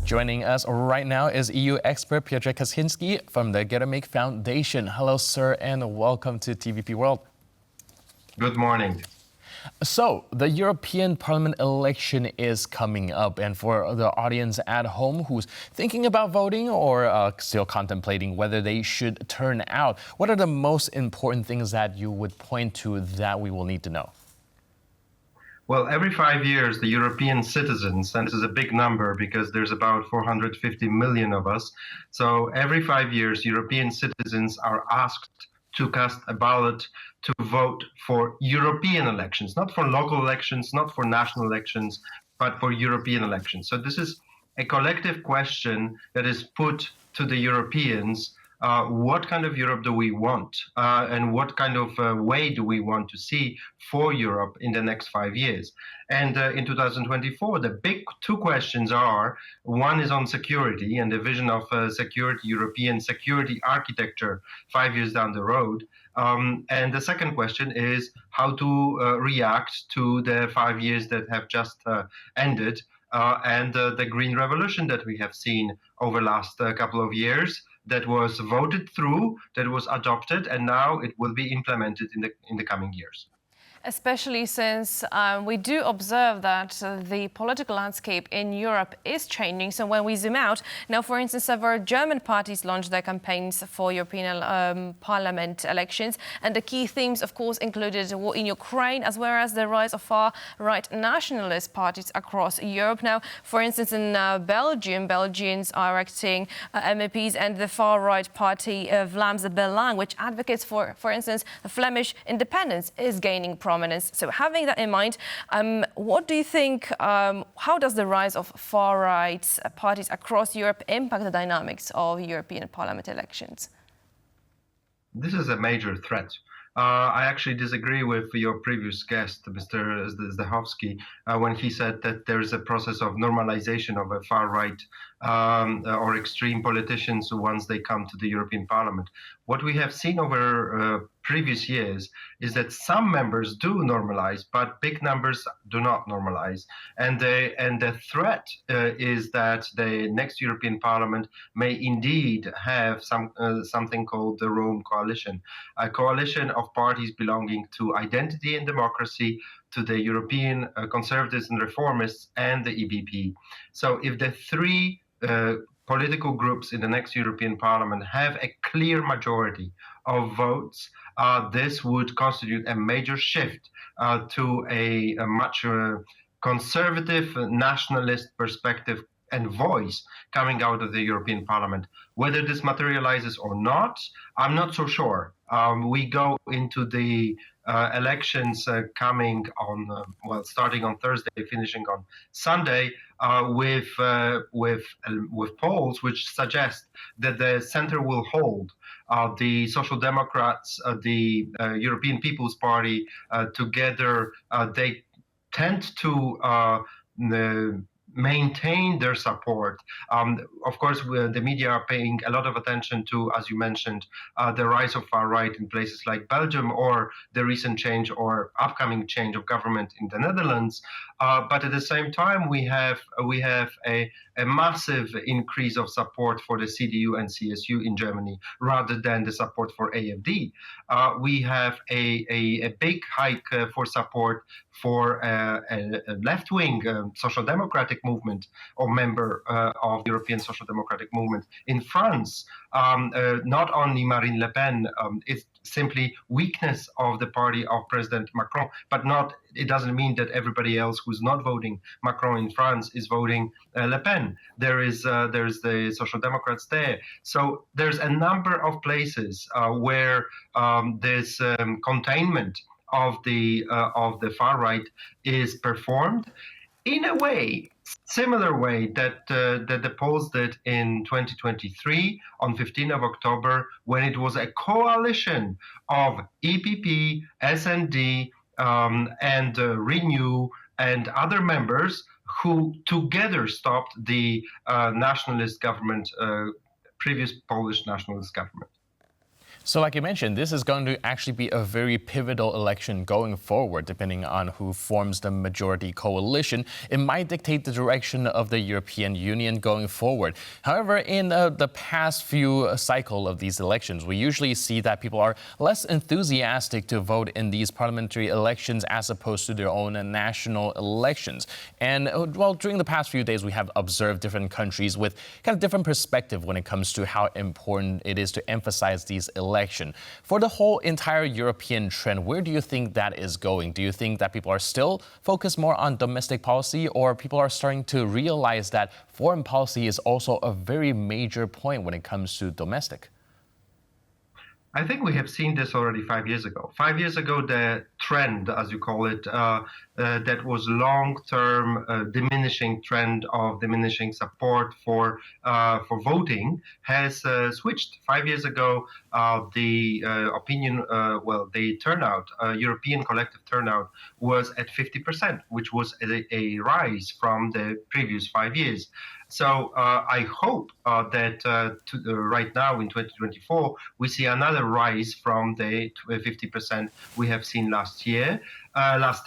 Joining us right now is EU expert Piotr Kaczyński from the Geremek Foundation. Hello, sir, and welcome to TVP World. Good morning. So, the European Parliament election is coming up, and for the audience at home who's thinking about voting or still contemplating whether they should turn out, what are the most important things that you would point to that we will need to know? Well, every 5 years, the European citizens, and this is a big number because there's about 450 million of us, so every 5 years, European citizens are asked to cast a ballot to vote for European elections, not for local elections, not for national elections, but for European elections. So this is a collective question that is put to the Europeans. What kind of Europe do we want? And what kind of way do we want to see for Europe in the next 5 years? And in 2024, the big two questions are, one is on security and the vision of security, European security architecture 5 years down the road. And the second question is how to react to the 5 years that have just ended and the green revolution that we have seen over the last couple of years, that was voted through, that was adopted, and now it will be implemented in the coming years. Especially since we do observe that the political landscape in Europe is changing. So when we zoom out, now, for instance, several German parties launched their campaigns for European Parliament elections. And the key themes, of course, included war in Ukraine, as well as the rise of far-right nationalist parties across Europe. Now, for instance, in Belgium, Belgians are electing MEPs, and the far-right party of Vlaams Belang, which advocates for instance, Flemish independence, is gaining prominence. So having that in mind, what do you think, how does the rise of far-right parties across Europe impact the dynamics of European Parliament elections? This is a major threat. I actually disagree with your previous guest, Mr. Zdechowski, when he said that there is a process of normalization of a far-right or extreme politicians once they come to the European Parliament. What we have seen over previous years is that some members do normalize, but big numbers do not normalize. And the threat is that the next European Parliament may indeed have something called the Rome Coalition, a coalition of parties belonging to identity and democracy, to the European conservatives and reformists, and the EPP. So if the three political groups in the next European Parliament have a clear majority of votes, this would constitute a major shift to a much conservative nationalist perspective and voice coming out of the European Parliament. Whether this materializes or not, I'm not so sure. We go into the elections coming on, starting on Thursday, finishing on Sunday, with polls which suggest that the center will hold. The Social Democrats, the European People's Party, together, they tend to maintain their support. Of course, the media are paying a lot of attention to, as you mentioned, the rise of far-right in places like Belgium, or the recent change or upcoming change of government in the Netherlands. But at the same time, we have a massive increase of support for the CDU and CSU in Germany, rather than the support for AfD. We have a big hike for support for a left-wing social democratic movement or member of the European Social Democratic Movement in France. Not only Marine Le Pen, it's simply weakness of the party of President Macron, but it doesn't mean that everybody else who's not voting Macron in France is voting Le Pen. There's the Social Democrats there. So there's a number of places where this containment of the far right is performed in a way, similar way that the polls did in 2023 on 15th of October, when it was a coalition of EPP, SND, and Renew and other members who together stopped the nationalist government, previous Polish nationalist government. So like you mentioned, this is going to actually be a very pivotal election going forward, depending on who forms the majority coalition. It might dictate the direction of the European Union going forward. However, in the past few cycle of these elections, we usually see that people are less enthusiastic to vote in these parliamentary elections as opposed to their own national elections. And well, during the past few days, we have observed different countries with kind of different perspective when it comes to how important it is to emphasize these elections. For the whole entire European trend, where do you think that is going? Do you think that people are still focused more on domestic policy, or people are starting to realize that foreign policy is also a very major point when it comes to domestic? I think we have seen this already 5 years ago. 5 years ago, the trend, as you call it, that was long-term diminishing trend of diminishing support for voting has switched. 5 years ago, the the turnout, European collective turnout, was at 50%, which was a rise from the previous 5 years. So I hope that right now in 2024, we see another rise from the 50% we have seen last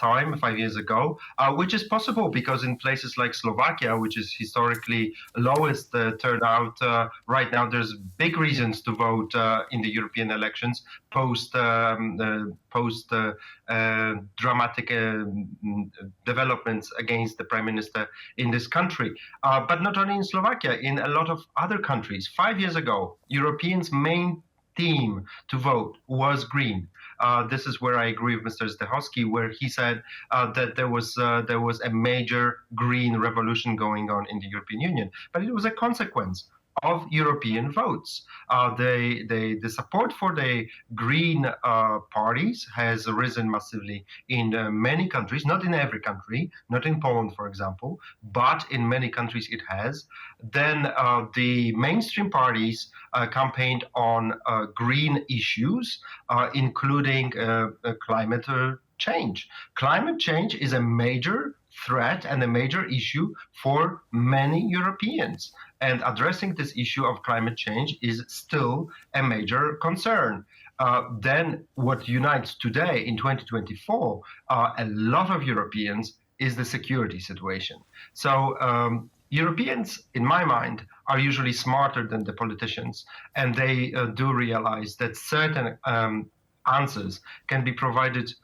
time, 5 years ago, which is possible because in places like Slovakia, which is historically lowest turnout, right now there's big reasons to vote in the European elections post dramatic developments against the prime minister in this country. But not only in Slovakia, in a lot of other countries. 5 years ago, Europeans' main theme to vote was green. This is where I agree with Mr. Zdechowski, where he said that there was a major green revolution going on in the European Union, but it was a consequence of European votes. The support for the green parties has risen massively in many countries, not in every country, not in Poland, for example, but in many countries it has. Then the mainstream parties campaigned on green issues, including climate change. Climate change is a major threat and a major issue for many Europeans. And addressing this issue of climate change is still a major concern. Then what unites today in 2024 a lot of Europeans is the security situation. So Europeans, in my mind, are usually smarter than the politicians, and they do realize that certain answers can be provided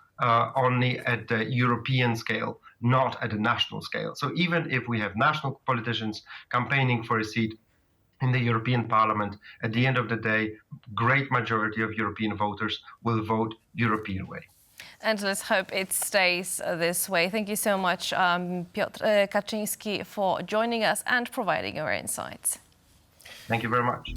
only at the European scale, not at a national scale. So even if we have national politicians campaigning for a seat in the European Parliament, at the end of the day, great majority of European voters will vote European way. And let's hope it stays this way. Thank you so much, Piotr Kaczyński, for joining us and providing your insights. Thank you very much.